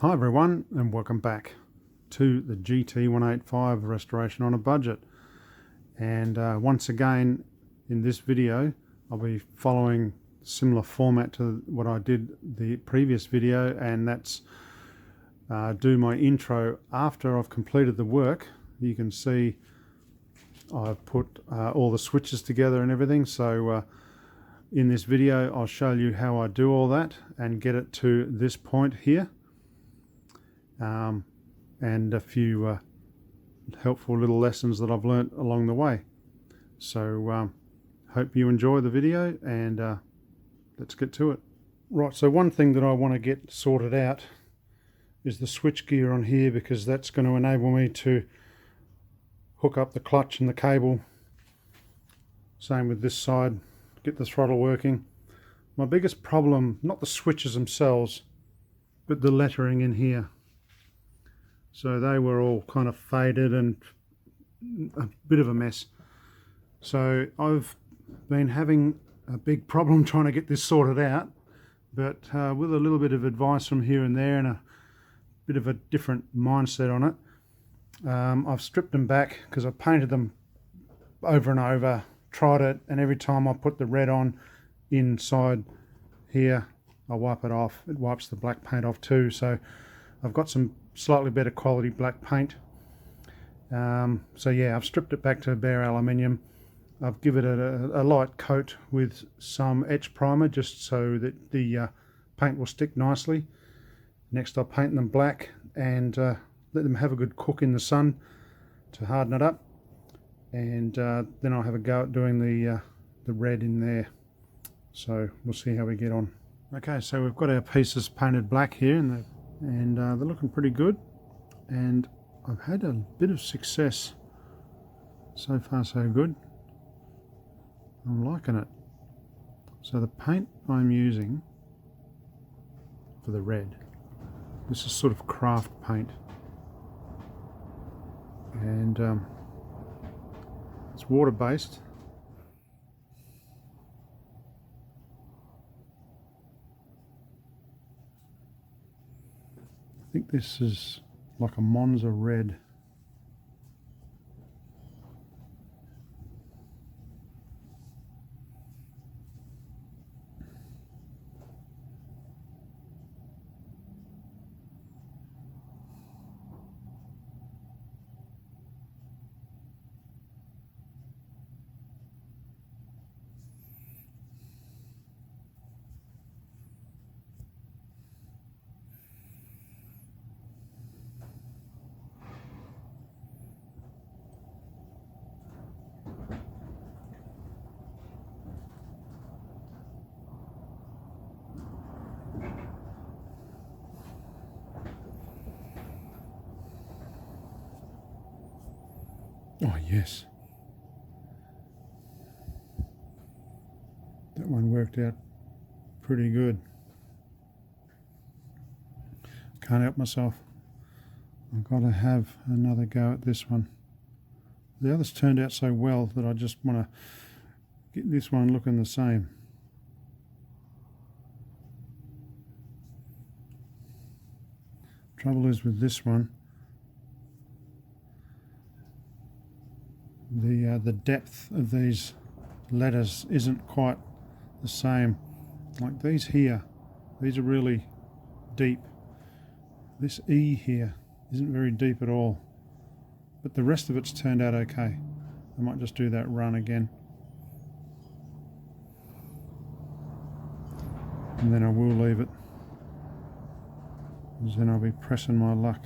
Hi everyone, and welcome back to the GT185 restoration on a budget. And once again in this video I'll be following a similar format to what I did the previous video, and that's do my intro after I've completed the work. You can see I've put all the switches together and everything, so in this video I'll show you how I do all that and get it to this point here. And a few helpful little lessons that I've learnt along the way. So hope you enjoy the video, and let's get to it. Right, so one thing that I want to get sorted out is the switch gear on here, because that's going to enable me to hook up the clutch and the cable. Same with this side, get the throttle working. My biggest problem, not the switches themselves, but the lettering in here. So they were all kind of faded and a bit of a mess. So I've been having a big problem trying to get this sorted out, but with a little bit of advice from here and there and a bit of a different mindset on it, I've stripped them back because I painted them over and over, tried it, and every time I put the red on inside here, I wipe it off. It wipes the black paint off too. So I've got some slightly better quality black paint. So yeah, I've stripped it back to bare aluminium. I've given it a light coat with some etch primer just so that the paint will stick nicely. Next I'll paint them black and let them have a good cook in the sun to harden it up, and then I'll have a go at doing the red in there. So we'll see how we get on. Okay, so we've got our pieces painted black here, and they're looking pretty good, and I've had a bit of success so far. So good. I'm liking it. So the paint I'm using for the red, this is sort of craft paint, and it's water based. I think this is like a Monza red. Oh yes, that one worked out pretty good. Can't help myself. I've got to have another go at this one. The others turned out so well that I just want to get this one looking the same. Trouble is with this one, the depth of these letters isn't quite the same. Like these here, these are really deep. This E here isn't very deep at all, but the rest of it's turned out okay. I might just do that run again, and then I will leave it, because then I'll be pressing my luck.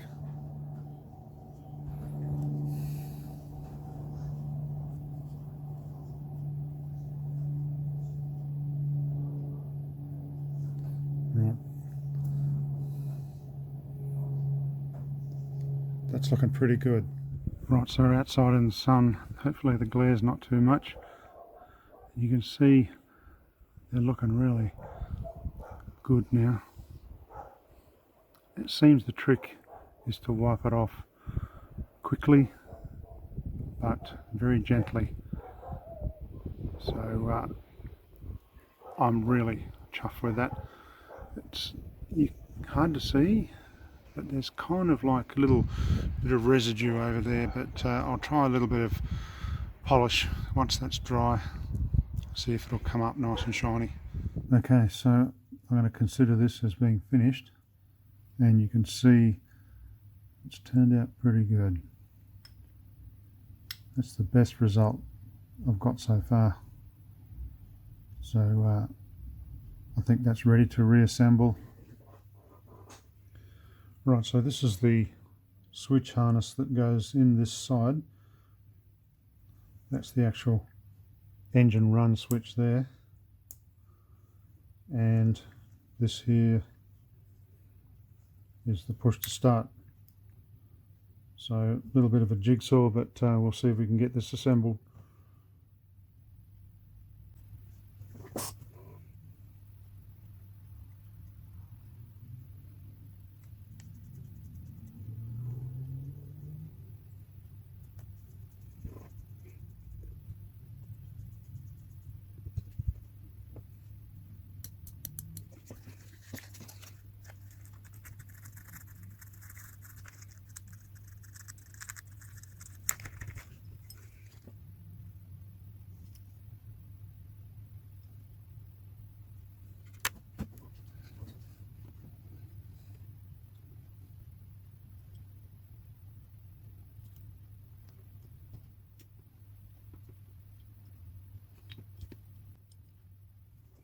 Right. That's looking pretty good. Right, so we're outside in the sun. Hopefully the glare's not too much. You can see they're looking really good now. It seems the trick is to wipe it off quickly but very gently. So I'm really chuffed with that. It's hard to see but there's kind of like a little bit of residue over there, but I'll try a little bit of polish once that's dry, see if it'll come up nice and shiny. Okay, so I'm going to consider this as being finished, and you can see it's turned out pretty good. That's the best result I've got so far. So I think that's ready to reassemble. Right, so this is the switch harness that goes in this side. That's the actual engine run switch there. And this here is the push to start. So a little bit of a jigsaw, but we'll see if we can get this assembled.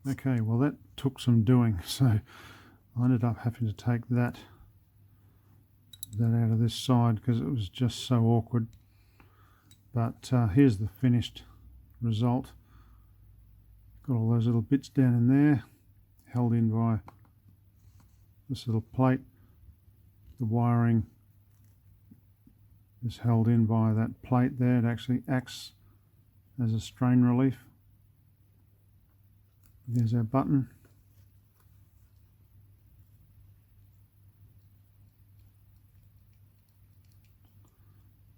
Okay, well that took some doing, so I ended up having to take that out of this side because it was just so awkward. But here's the finished result. Got all those little bits down in there, held in by this little plate. The wiring is held in by that plate there. It actually acts as a strain relief. There's our button.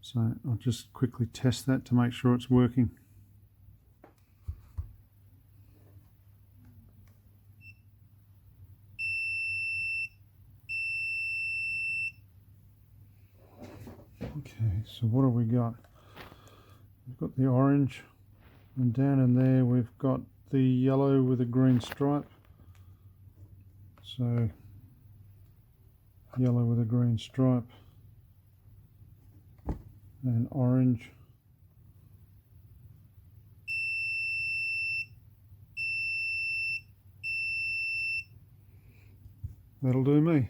So I'll just quickly test that to make sure it's working. Okay, so what have we got? We've got the orange, and down in there we've got the yellow with a green stripe. So yellow with a green stripe and orange. That'll do me.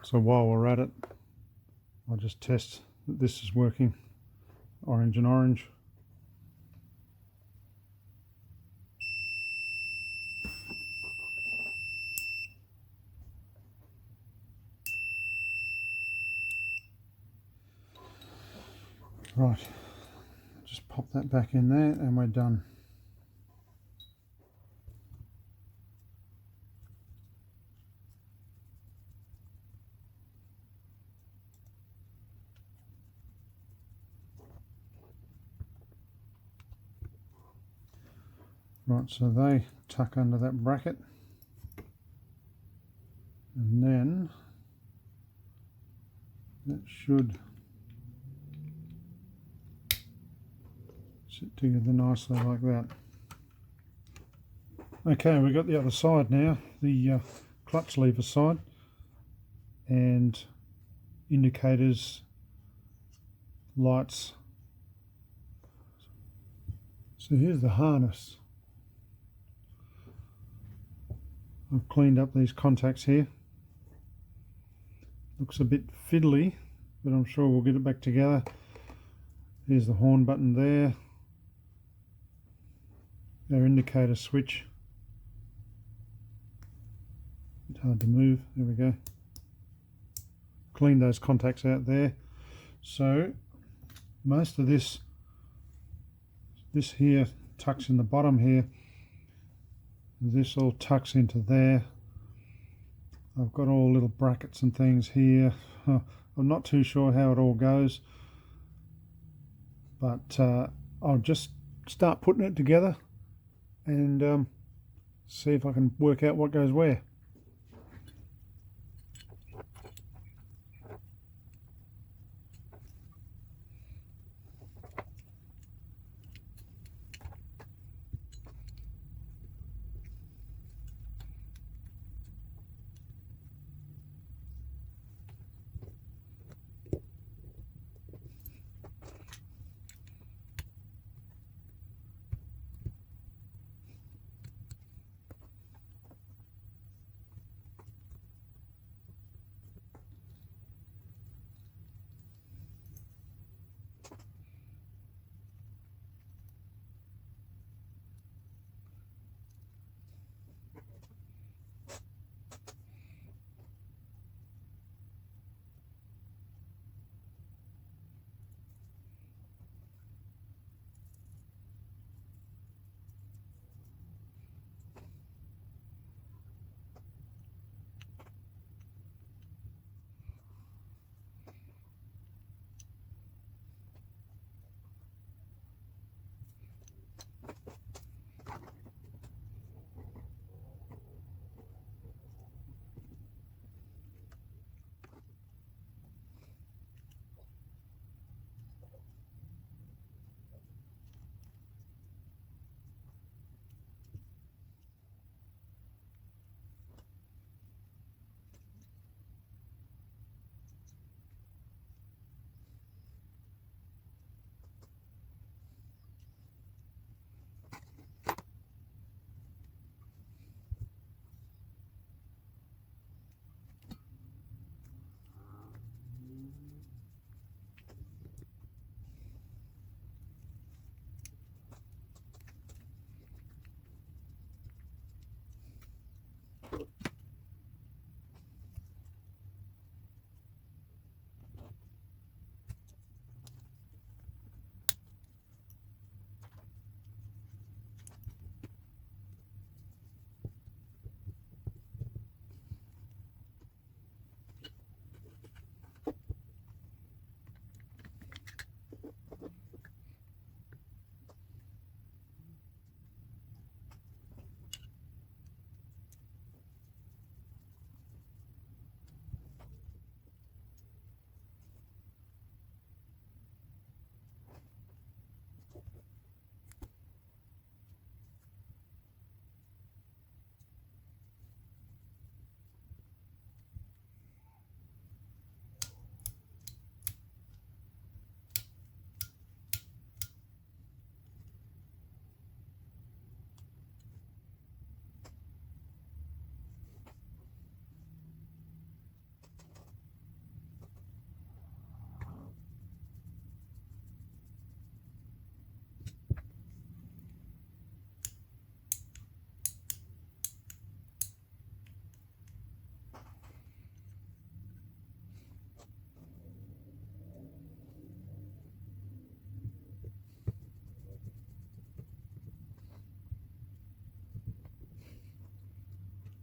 So while we're at it, I'll just test that this is working. Orange and orange. Right, just pop that back in there and we're done. Right, so they tuck under that bracket, and then that should sit together nicely like that. Okay, we've got the other side now, the clutch lever side, and indicators, lights. So here's the harness. I've cleaned up these contacts here. Looks a bit fiddly, but I'm sure we'll get it back together. Here's the horn button there. Our indicator switch. It's hard to move. There we go. Clean those contacts out there. So most of this here tucks in the bottom here. This all tucks into there. I've got all little brackets and things here. I'm not too sure how it all goes, but I'll just start putting it together and see if I can work out what goes where.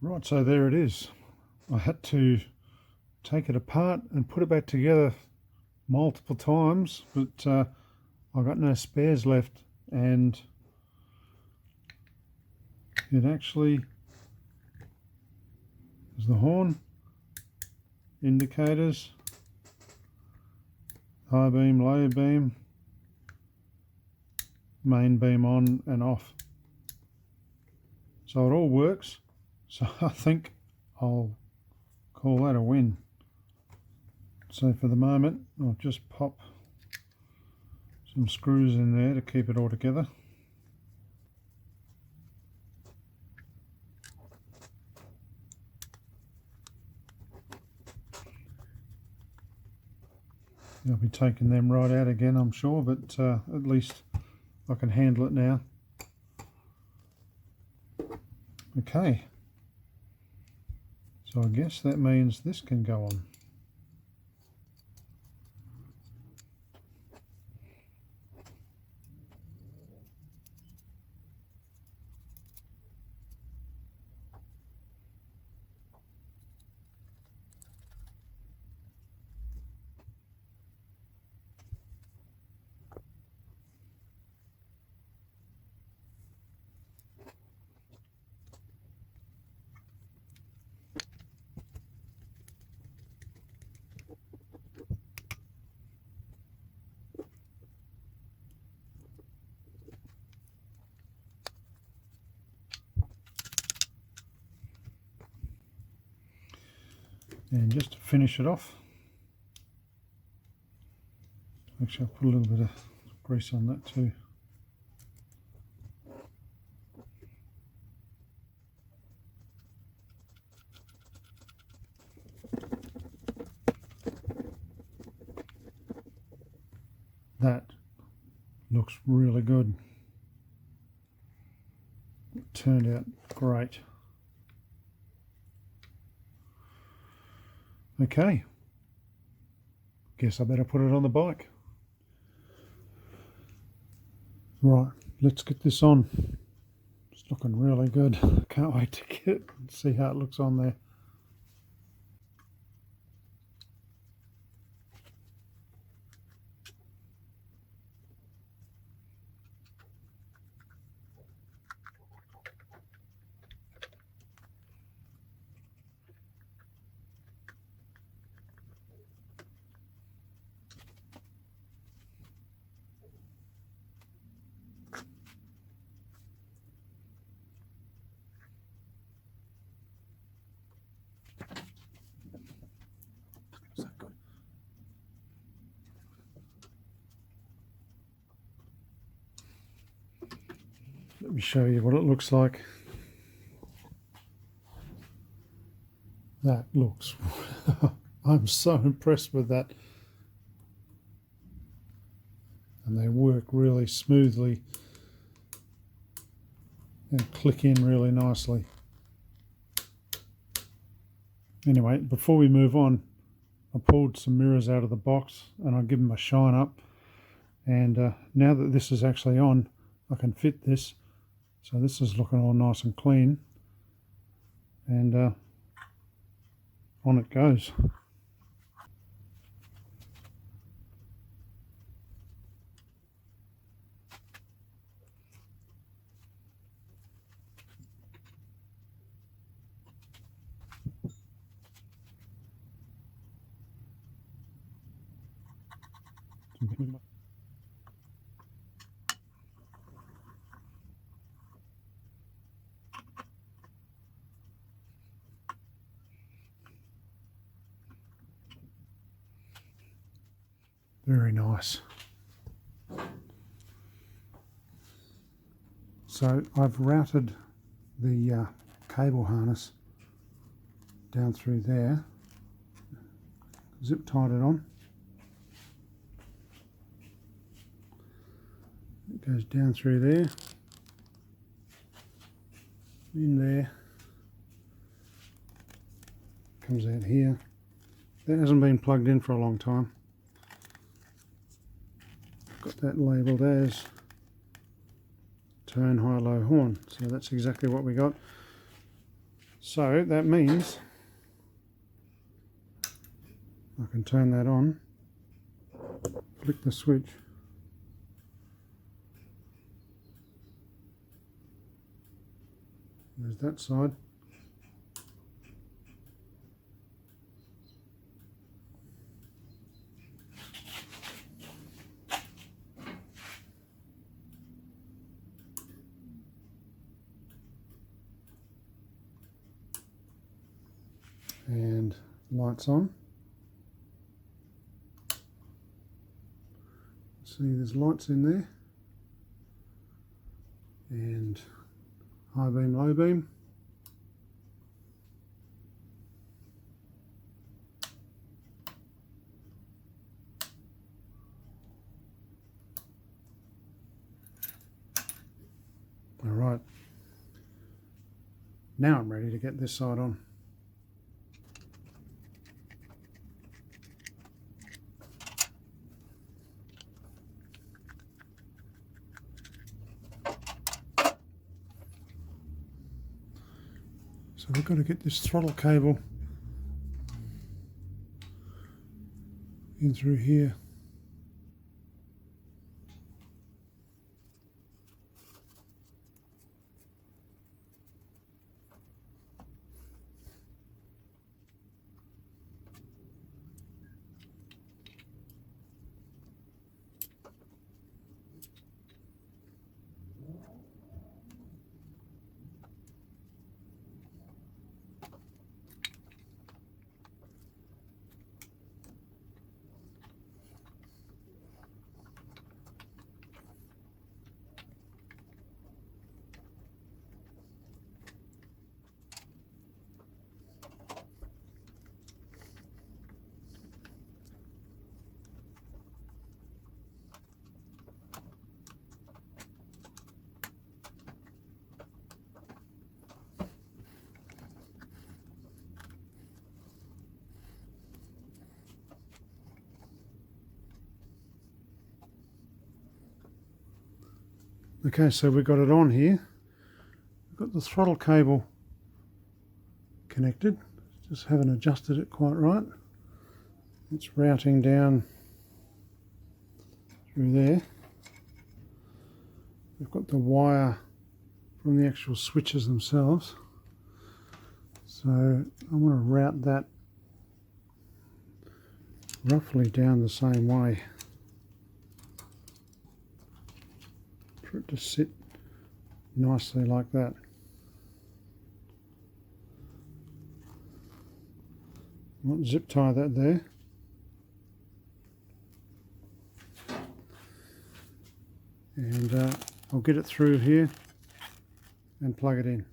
Right, so there it is. I had to take it apart and put it back together multiple times, but I got no spares left, and it actually is the horn, indicators, high beam, low beam, main beam on and off. So it all works. So I think I'll call that a win. So for the moment, I'll just pop some screws in there to keep it all together. I'll be taking them right out again, I'm sure, but at least I can handle it now. Okay, so I guess that means this can go on. And just to finish it off, actually I'll put a little bit of grease on that too. That looks really good. It turned out great. Okay, guess I better put it on the bike. Right, let's get this on. It's looking really good. Can't wait to get it and see how it looks on there. Let me show you what it looks like. That looks, I'm so impressed with that. And they work really smoothly and click in really nicely. Anyway, before we move on, I pulled some mirrors out of the box and I'll give them a shine up. And now that this is actually on, I can fit this. So this is looking all nice and clean. And on it goes. Very nice. So I've routed the cable harness down through there, zip tied it on. It goes down through there, in there, comes out here. That hasn't been plugged in for a long time. Got that labelled as tone high low horn, so that's exactly what we got. So that means I can turn that on, flick the switch, there's that side, and lights on. See, there's lights in there, and high beam, low beam. All right, now I'm ready to get this side on. So we've got to get this throttle cable in through here. Okay, so we've got it on here. We've got the throttle cable connected. Just haven't adjusted it quite right. It's routing down through there. We've got the wire from the actual switches themselves. So I want to route that roughly down the same way for it to sit nicely like that. I want to zip tie that there. And I'll get it through here and plug it in.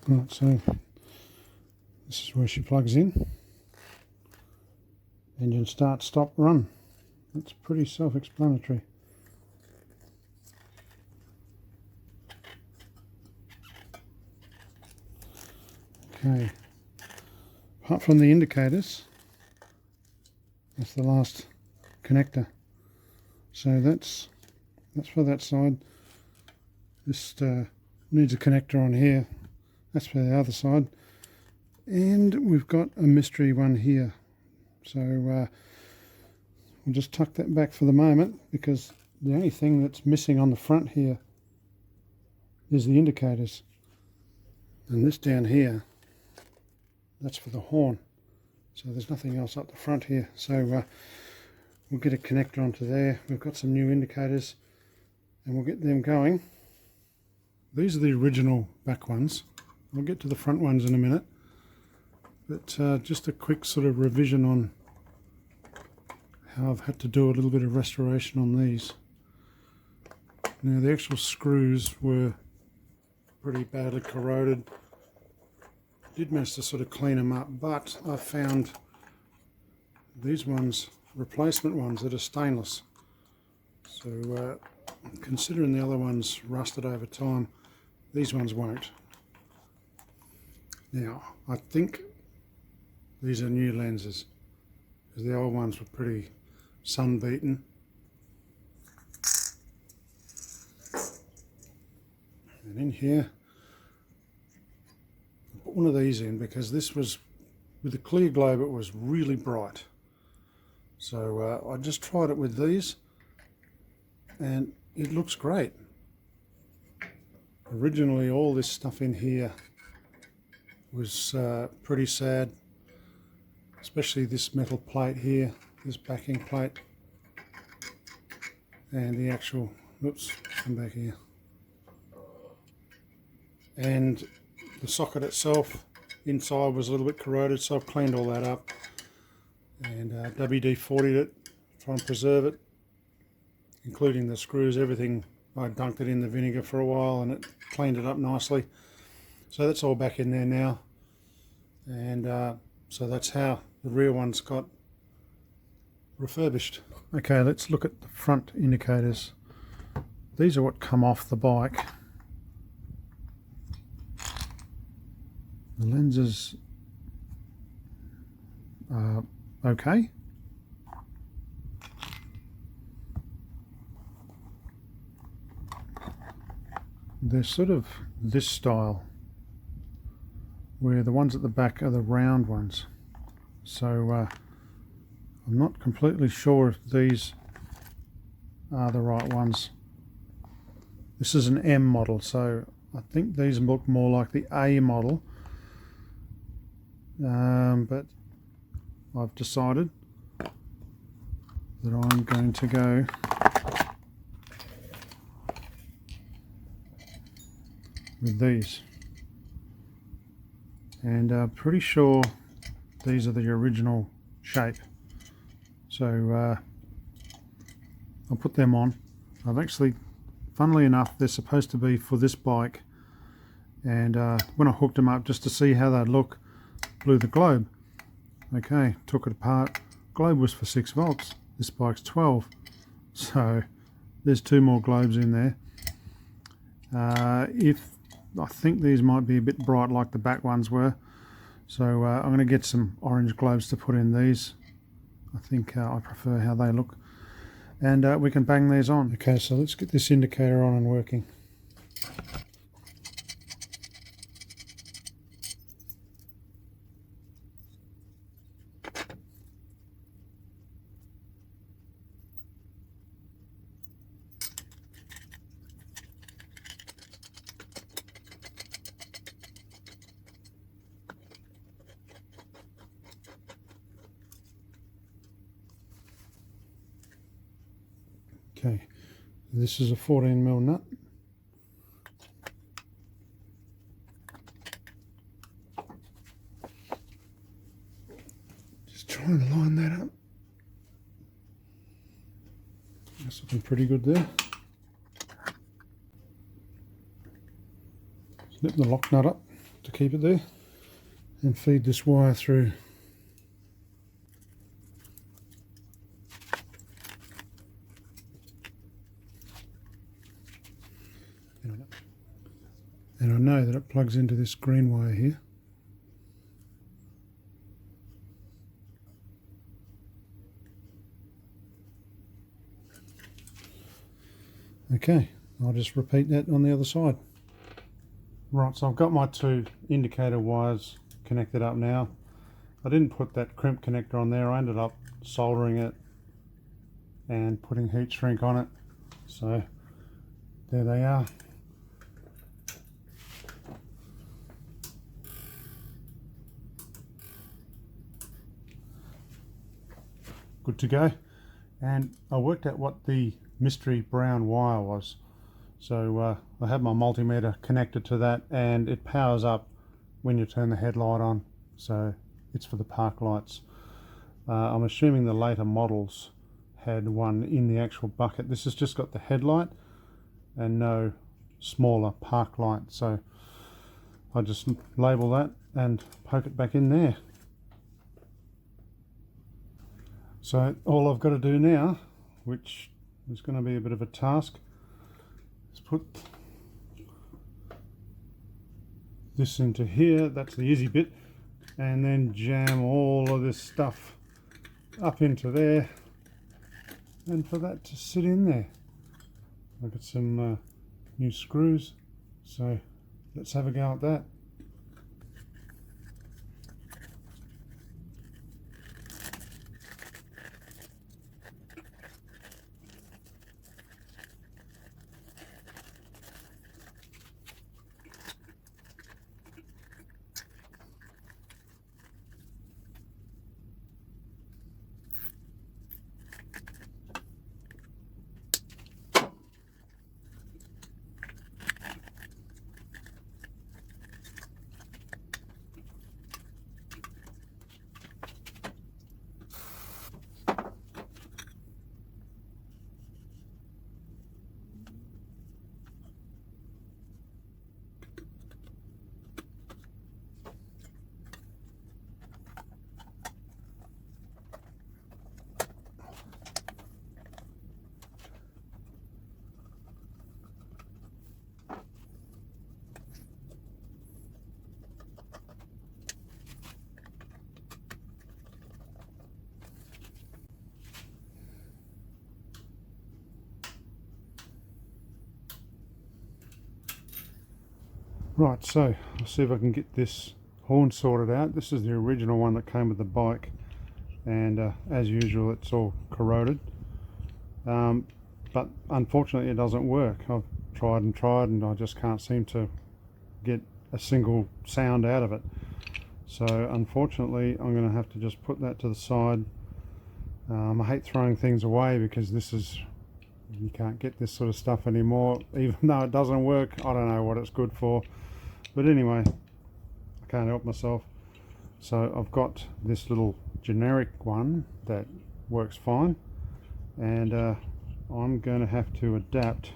Right, so this is where she plugs in. Engine start, stop, run. That's pretty self-explanatory. Okay, apart from the indicators, that's the last connector. So that's for that side. This needs a connector on here. That's for the other side. And we've got a mystery one here. So we'll just tuck that back for the moment, because the only thing that's missing on the front here is the indicators. And this down here, that's for the horn. So there's nothing else up the front here. So we'll get a connector onto there. We've got some new indicators and we'll get them going. These are the original back ones. I'll get to the front ones in a minute. But just a quick sort of revision on how I've had to do a little bit of restoration on these. Now the actual screws were pretty badly corroded. Did manage to sort of clean them up, but I found these ones, replacement ones that are stainless. So considering the other ones rusted over time, these ones won't. Now, I think these are new lenses, because the old ones were pretty sun-beaten. And in here, I put one of these in because this was, with the clear globe, it was really bright. So I just tried it with these, and it looks great. Originally, all this stuff in here was pretty sad, especially this metal plate here, this backing plate, and the actual, oops, come back here, and the socket itself inside was a little bit corroded, so I've cleaned all that up and WD-40'd it, try and preserve it, including the screws, everything. I dunked it in the vinegar for a while and it cleaned it up nicely. So that's all back in there now, and so that's how the rear ones got refurbished. Okay, let's look at the front indicators. These are what come off the bike. The lenses are okay. They're sort of this style, where the ones at the back are the round ones. So I'm not completely sure if these are the right ones. This is an M model, so I think these look more like the A model. But I've decided that I'm going to go with these, and I'm pretty sure these are the original shape. So I'll put them on. I've actually, funnily enough, they're supposed to be for this bike, and when I hooked them up just to see how they'd look, blew the globe. Okay, took it apart. Globe was for 6 volts. This bike's 12, so there's 2 more globes in there. I think these might be a bit bright like the back ones were, so I'm going to get some orange globes to put in these. I think I prefer how they look, and we can bang these on. Okay, so let's get this indicator on and working. Okay, this is a 14mm nut. Just trying to line that up. That's looking pretty good there. Snip the lock nut up to keep it there, and feed this wire through. And I know that it plugs into this green wire here. Okay, I'll just repeat that on the other side. Right, so I've got my 2 indicator wires connected up now. I didn't put that crimp connector on there. I ended up soldering it and putting heat shrink on it. So there they are. Good to go. And I worked out what the mystery brown wire was. So I have my multimeter connected to that, and it powers up when you turn the headlight on. So it's for the park lights. I'm assuming the later models had one in the actual bucket. This has just got the headlight and no smaller park light. So I just label that and poke it back in there. So all I've got to do now, which is going to be a bit of a task, is put this into here. That's the easy bit, and then jam all of this stuff up into there, and for that to sit in there. I've got some new screws, so let's have a go at that. Right, so I'll see if I can get this horn sorted out. This is the original one that came with the bike, and as usual it's all corroded, but unfortunately it doesn't work. I've tried and I just can't seem to get a single sound out of it. So unfortunately I'm going to have to just put that to the side. I hate throwing things away because you can't get this sort of stuff anymore. Even though it doesn't work, I don't know what it's good for. But anyway, I can't help myself. So I've got this little generic one that works fine, and I'm going to have to adapt.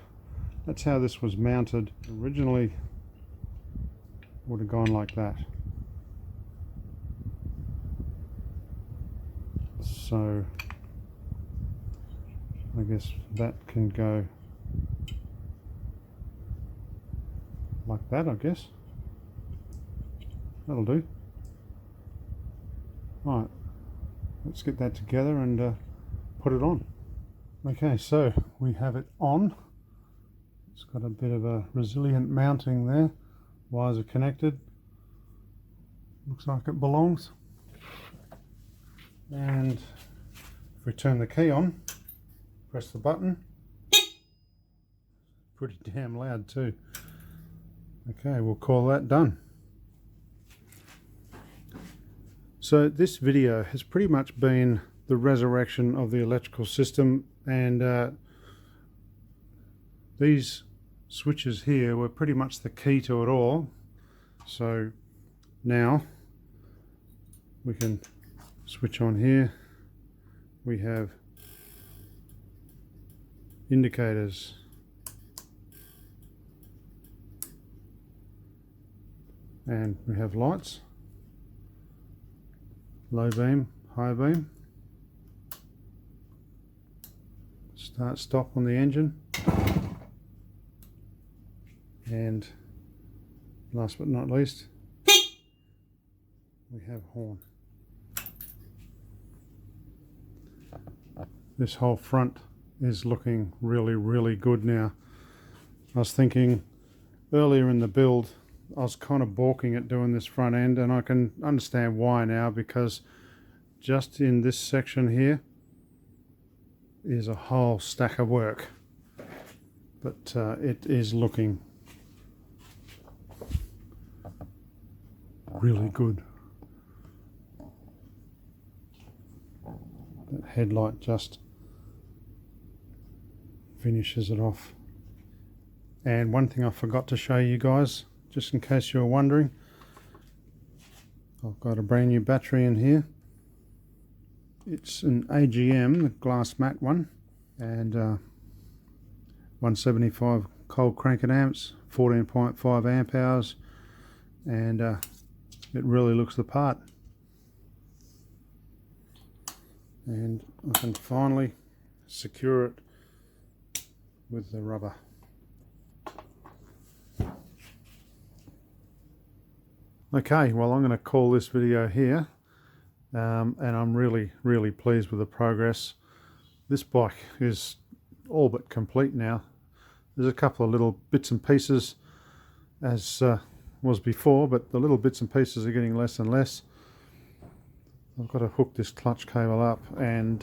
That's how this was mounted. Originally would have gone like that. So I guess that can go like that, I guess. That'll do. Right, let's get that together and put it on. Okay, so we have it on. It's got a bit of a resilient mounting there. Wires are connected. Looks like it belongs. And if we turn the key on, press the button. Pretty damn loud too. Okay, we'll call that done. So this video has pretty much been the resurrection of the electrical system, and these switches here were pretty much the key to it all. So now we can switch on here. We have indicators, and we have lights. Low beam, high beam, start stop on the engine, and last but not least we have horn. This whole front is looking really good now. I was thinking earlier in the build I was kind of balking at doing this front end, and I can understand why now, because just in this section here is a whole stack of work, but it is looking really good. That headlight just finishes it off. And one thing I forgot to show you guys, just in case you were wondering, I've got a brand new battery in here. It's an AGM, the glass matte one, and 175 cold cranking amps, 14.5 amp hours, and it really looks the part. and I can finally secure it with the rubber. Okay, well, I'm going to call this video here, and I'm really pleased with the progress. This bike is all but complete now. There's a couple of little bits and pieces as was before, but the little bits and pieces are getting less and less. I've got to hook this clutch cable up and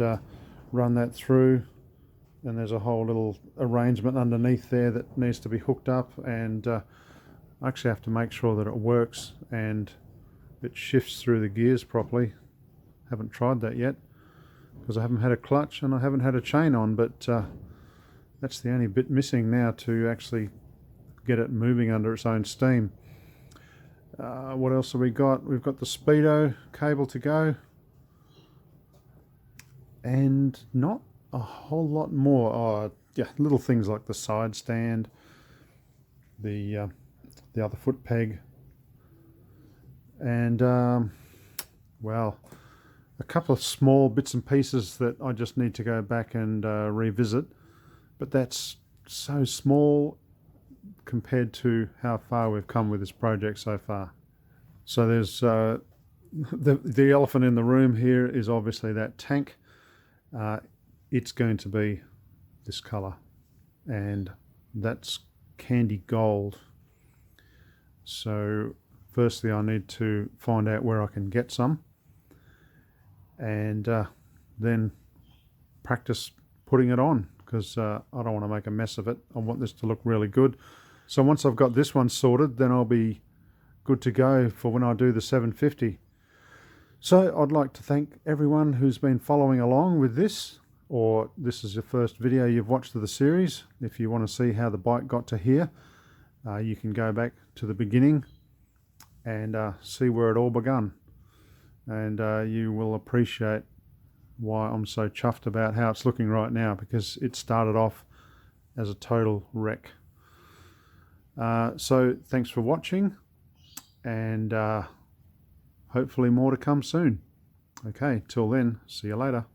run that through, and there's a whole little arrangement underneath there that needs to be hooked up, and I actually have to make sure that it works and it shifts through the gears properly. Haven't tried that yet because I haven't had a clutch and I haven't had a chain on, but that's the only bit missing now to actually get it moving under its own steam. What else have we got? We've got the speedo cable to go, and not a whole lot more. Oh, yeah, little things like the side stand, the other foot peg, and well, a couple of small bits and pieces that I just need to go back and revisit, but that's so small compared to how far we've come with this project so far. So there's the elephant in the room here is obviously that tank. It's going to be this color, and that's candy gold. So firstly I need to find out where I can get some, and then practice putting it on, because I don't want to make a mess of it. I want this to look really good. So once I've got this one sorted, then I'll be good to go for when I do the 750. So I'd like to thank everyone who's been following along with this, or this is your first video you've watched of the series. If you want to see how the bike got to here, you can go back to the beginning and see where it all begun, and you will appreciate why I'm so chuffed about how it's looking right now, because it started off as a total wreck. So thanks for watching, and hopefully more to come soon. Okay, till then, see you later.